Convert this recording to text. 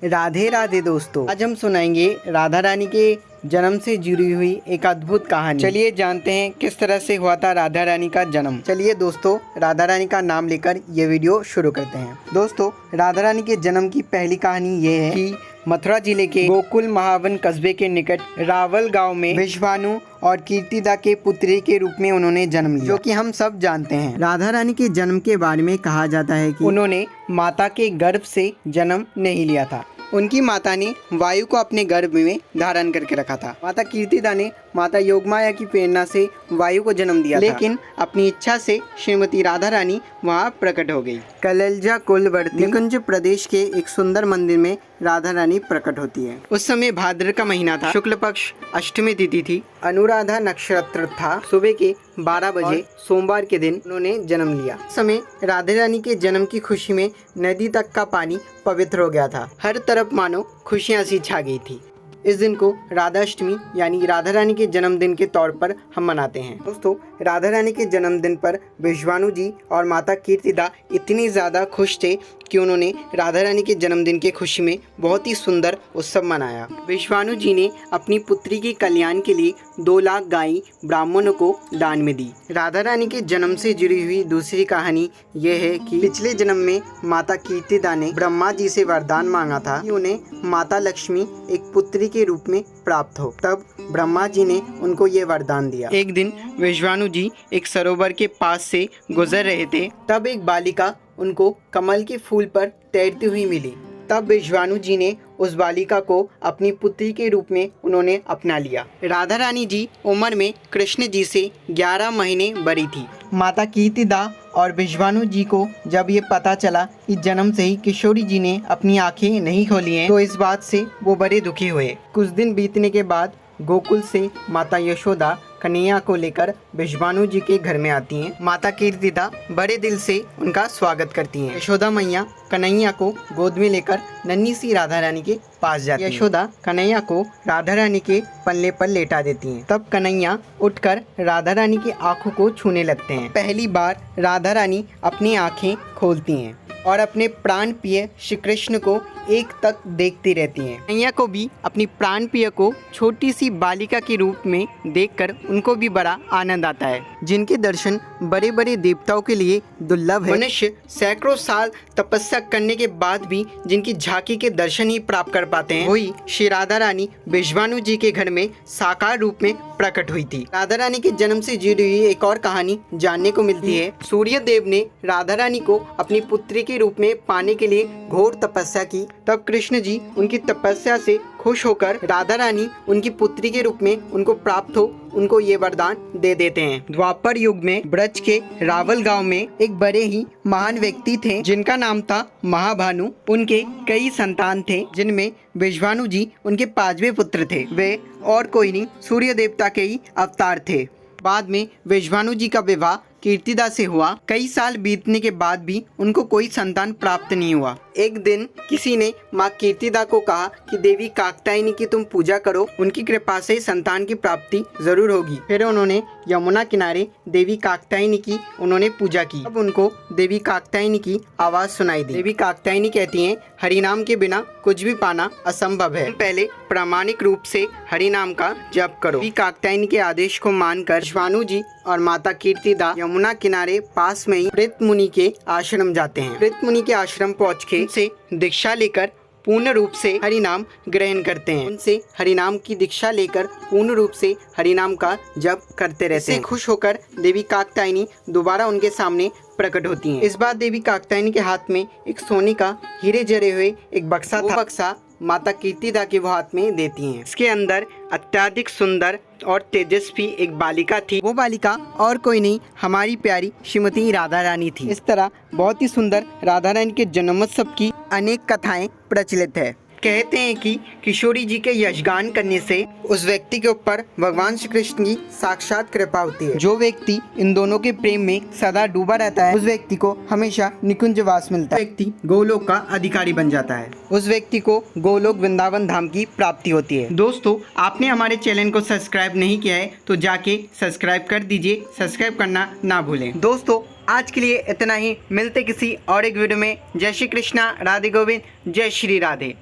राधे राधे दोस्तों, आज हम सुनाएंगे राधा रानी के जन्म से जुड़ी हुई एक अद्भुत कहानी। चलिए जानते हैं किस तरह से हुआ था राधा रानी का जन्म। चलिए दोस्तों, राधा रानी का नाम लेकर ये वीडियो शुरू करते हैं। दोस्तों, राधा रानी के जन्म की पहली कहानी ये है कि मथुरा जिले के गोकुल महावन कस्बे के निकट रावल गांव में विश्वानु और कीर्तिदा के पुत्री के रूप में उन्होंने जन्म लिया, जो कि हम सब जानते हैं। राधा रानी के जन्म के बारे में कहा जाता है कि उन्होंने माता के गर्भ से जन्म नहीं लिया था। उनकी माता ने वायु को अपने गर्भ में धारण करके रखा था। माता कीर्तिदा ने माता योगमाया की प्रेरणा से वायु को जन्म दिया, लेकिन अपनी इच्छा से श्रीमती राधा रानी वहाँ प्रकट हो गई। कललजा कुलवर्ती निकुंज प्रदेश के एक सुंदर मंदिर में राधा रानी प्रकट होती है। उस समय भाद्र का महीना था, शुक्ल पक्ष अष्टमी तिथि थी, अनुराधा नक्षत्र था। सुबह के 12 बजे सोमवार के दिन उन्होंने जन्म लिया। उस समय राधा रानी के जन्म की खुशी में नदी तक का पानी पवित्र हो गया था। हर तरफ मानो खुशियां सी छा गई थी। इस दिन को राधाष्टमी यानी राधा रानी के जन्मदिन के तौर पर हम मनाते हैं। दोस्तों, राधा रानी के जन्मदिन पर विश्वानु जी और माता कीर्तिदा इतनी ज़्यादा खुश थे कि उन्होंने राधा रानी के जन्मदिन की खुशी में बहुत ही सुंदर उत्सव मनाया। विश्वानु जी ने अपनी पुत्री के कल्याण के लिए 2 लाख गायें ब्राह्मणों को दान में दी। राधा रानी के जन्म से जुड़ी हुई दूसरी कहानी यह है कि पिछले जन्म में माता कीर्तिदा ने ब्रह्मा जी से वरदान मांगा था कि उन्हें माता लक्ष्मी एक पुत्री के रूप में प्राप्त हो। तब ब्रह्मा जी ने उनको ये वरदान दिया। एक दिन विश्वानु जी एक सरोवर के पास से गुजर रहे थे, तब एक बालिका उनको कमल के फूल पर तैरती हुई मिली। तब विश्वानु जी ने उस बालिका को अपनी पुत्री के रूप में उन्होंने अपना लिया। राधा रानी जी उम्र में कृष्ण जी से 11 महीने बड़ी थी। माता कीर्तिदा और विश्वानु जी को जब ये पता चला कि जन्म से ही किशोरी जी ने अपनी आंखें नहीं खोली हैं, तो इस बात से वो बड़े दुखी हुए। कुछ दिन बीतने के बाद गोकुल से माता यशोदा कन्हैया को लेकर विश्वानु जी के घर में आती हैं। माता कीर्तिदा बड़े दिल से उनका स्वागत करती हैं। यशोदा मैया कन्हैया को गोद में लेकर नन्ही सी राधा रानी के पास जाती हैं। यशोदा कन्हैया को राधा रानी के पल्ले पर लेटा देती हैं। तब कन्हैया उठकर राधा रानी की आंखों को छूने लगते हैं। पहली बार राधा रानी अपनी आंखें खोलती हैं और अपने प्राण प्रिय श्री कृष्ण को एक तक देखती रहती हैं। कन्हैया को भी अपनी प्राण प्रिय को छोटी सी बालिका के रूप में देखकर उनको भी बड़ा आनंद आता है, जिनके दर्शन बड़े बड़े देवताओं के लिए दुर्लभ है। मनुष्य सैकड़ों साल तपस्या करने के बाद भी जिनकी झांकी के दर्शन ही प्राप्त कर पाते हैं, वही श्री राधा रानी विश्वानु जी के घर में साकार रूप में प्रकट हुई थी। राधा रानी के जन्म से जुड़ी हुई एक और कहानी जानने को मिलती है। सूर्य देव ने राधा रानी को अपनी पुत्री के रूप में पाने के लिए घोर तपस्या की। तब कृष्ण जी उनकी तपस्या से खुश होकर राधा रानी उनकी पुत्री के रूप में उनको प्राप्त हो उनको ये वरदान दे देते हैं। द्वापर युग में ब्रज के रावल गांव में एक बड़े ही महान व्यक्ति थे, जिनका नाम था महाभानु। उनके कई संतान थे, जिनमें विश्वानु जी उनके 5वें पुत्र थे। वे और कोई नहीं, सूर्य देवता के ही अवतार थे। बाद में विश्वानु जी का विवाह कीर्तिदा से हुआ। कई साल बीतने के बाद भी उनको कोई संतान प्राप्त नहीं हुआ। एक दिन किसी ने माँ कीर्तिदा को कहा कि देवी कात्यायनी की तुम पूजा करो, उनकी कृपा से संतान की प्राप्ति जरूर होगी। फिर उन्होंने यमुना किनारे देवी कात्यायनी की उन्होंने पूजा की। अब उनको देवी कात्यायनी की आवाज सुनाई दी। देवी कात्यायनी कहती हैं, हरिनाम के बिना कुछ भी पाना असंभव है। पहले प्रामाणिक रूप से हरिनाम का जप करो। देवी कात्यायनी के आदेश को मानकर विश्वानु जी और माता कीर्तिदा यमुना किनारे पास में ही प्रेत मुनि के आश्रम जाते हैं। प्रेत मुनि के आश्रम पहुँच के उनसे दीक्षा लेकर पूर्ण रूप से हरिनाम ग्रहण करते हैं। उनसे हरिनाम की दीक्षा लेकर पूर्ण रूप से हरिनाम का जप करते रहते हैं। खुश होकर देवी कात्यायनी दोबारा उनके सामने प्रकट होती हैं। इस बार देवी कात्यायनी के हाथ में एक सोने का हीरे जड़े हुए एक बक्सा था। बक्सा माता कीर्तिदा के वो हाथ में देती हैं। इसके अंदर अत्यधिक सुंदर और तेजस्वी एक बालिका थी। वो बालिका और कोई नहीं, हमारी प्यारी श्रीमती राधा रानी थी। इस तरह बहुत ही सुंदर राधा रानी के जन्मोत्सव की अनेक कथाएं प्रचलित है। कहते हैं कि किशोरी जी के यशगान करने से उस व्यक्ति के ऊपर भगवान श्री कृष्ण की साक्षात कृपा होती है। जो व्यक्ति इन दोनों के प्रेम में सदा डूबा रहता है, उस व्यक्ति को हमेशा निकुंजवास मिलता है। व्यक्ति गोलोक का अधिकारी बन जाता है। उस व्यक्ति को गोलोक वृंदावन धाम की प्राप्ति होती है। दोस्तों, आपने हमारे चैनल को सब्सक्राइब नहीं किया है तो जाके सब्सक्राइब कर दीजिए। सब्सक्राइब करना ना भूलें। दोस्तों, आज के लिए इतना ही। मिलते किसी और एक वीडियो में। जय श्री कृष्णा, राधे गोविंद, जय श्री राधे।